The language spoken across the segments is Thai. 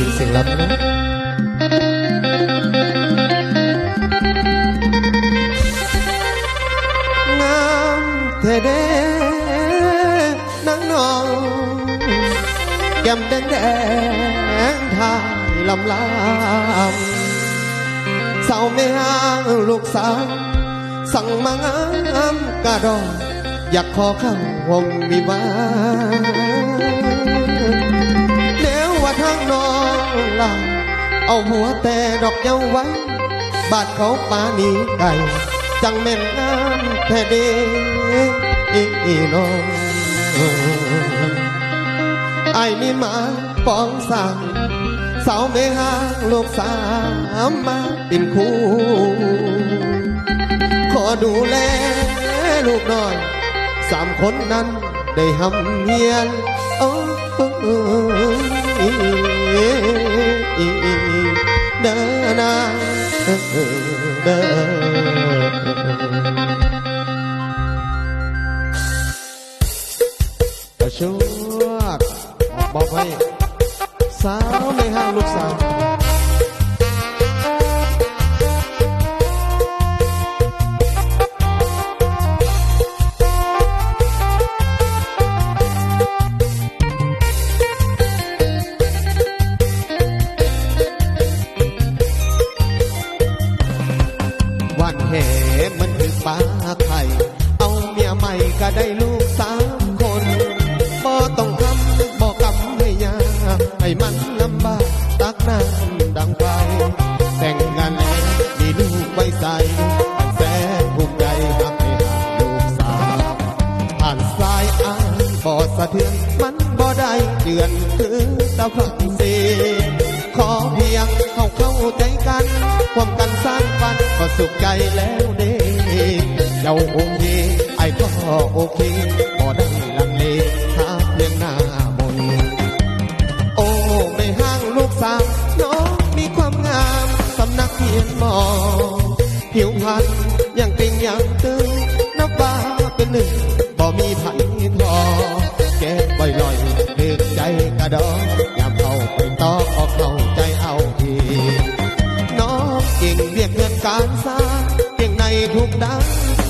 ถึงเสียงรับนะงามเธอเด้นังนองแก้มแดงแดงทายลำลำเศร้าไม่ห่างลูกสาวสั่งมางามกระดองอยากขอเข้าห่มวิวาเดี๋ยวว่าทางน้องลาเอาหัวแต่ดอกเย้าไว้บาดเขาปานีไก่จังแม่นงามแท้เด้อีน้องไอ้นี่มาปองสั่งสาวไม่ห่างลูกสาวมาเป็นคู่ขอดูแลลูกน้อย3 คนนั้นได้หำเฮียนโอ้เดินนาเดินชวดบอกให้สาวไม่ห่างลูกสาววันแห่มันคือปลาไข่เอาเมียใหม่ก็ได้ลูก3 คนบ่ต้องทำบ่กำให้ยากให้มันลำบากตักน้ำดังไฟแต่งงานแล้วมีลูกไว้ใส่มันแสนภูมิใจทำให้หาลูกสาวผ่านสายอ้างบ่สะเทือนมันบ่ได้เดือนคือตะพักสีขอเพียงเข้าใจกันความกันสร้างฝันก็สุขใจแล้วเด้เจ้าองค์ดีไอ้ก็โอเคบ่ได้ลังเลหาเพียงหน้ามนโอ้ไม่ห่างลูกสาวน้องมีความงามสำนักเพียงมองผิวพรรณยังติงยังตึงนับว่าเป็นหนึ่งบ่มีไผทอแก้บ่อยลอยดึกใจกระดองยามเข้าไปต่อออกเข้าใจเอาทีน้องเก่งเรียกเงินการสร้างเก่งในทุกด้าน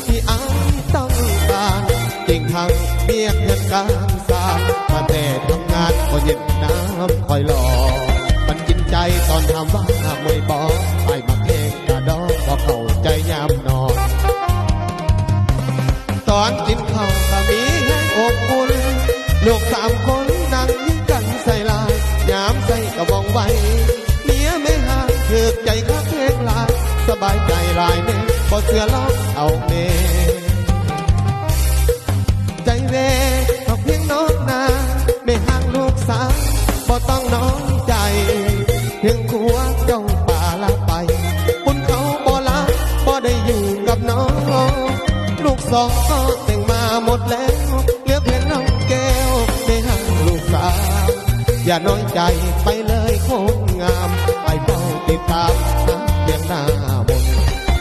ที่อ้ายต้องการเก่งทางเรียกเงินการสร้างมาแต่ทำงานก็เย็นน้ำคอยรอมันกินใจตอนทำว่าไม่บอกไปมาเพลงกระดองบอกเข้าใจยามนอนตอนกินข้าวก็มีให้อบอุ่นลูก3 คนนั่งยิ้มกันใส่ลายยามใส่กระบองไว้เมียไม่ห่างเถือกใจคักเล็กลายสบายใจลายเน่บ่เสือล้อเอาเน่ใจเว่เอาเพียงน้องนาไม่ห่างลูกสาวบ่ต้องน้อยใจถึงขัวเจ้าป่าละไปคุณเขาบ่ละบ่ได้อยู่กับน้องลูก2ก็แต่งมาหมดแล้วเหลือเพียงน้องแก้วไม่ห่างลูกสาวอย่าน้อยใจไปเลยคงงามไปเฝ้าติดตามเพียงหน้ามน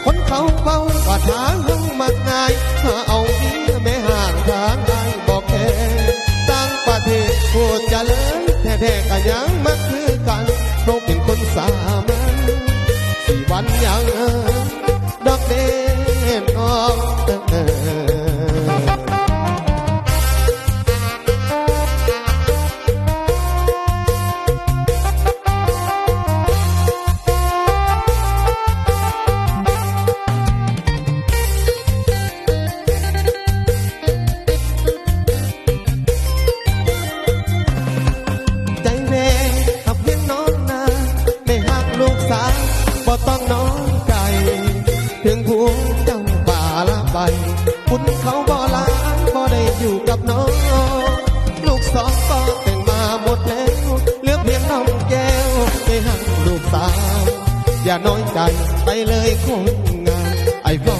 คนเขาเฝ้าว่าทางห้องมักง่ายถ้าเอาเมียไม่ห่างทางได้บอกแค่ตั้งประเทศพูดจะเลยแท้ๆก็ยังมักคือกันน้องเป็นคนสามัญที่วันยังดอกเด่นออกบ่ต้องน้อยใจถึงผัวเจ้าป่าละไปคุณเขาบ่ลาบ่ได้อยู่กับน้องลูก2ก็แต่งมาหมดแล้วเหลือเพียงน้องแก้วไม่ห่างลูกสาวอย่าน้อยใจไปเลยคนงานไอ้เฝ้า